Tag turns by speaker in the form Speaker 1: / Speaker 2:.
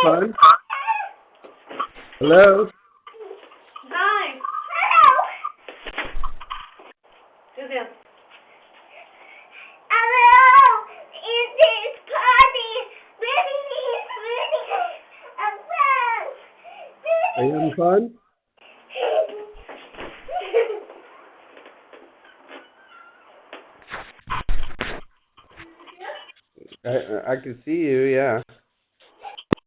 Speaker 1: fun? Hello?
Speaker 2: Hi. Hello. Do this.
Speaker 3: Hello. Is this party?
Speaker 1: Are you having fun? I can see you, yeah.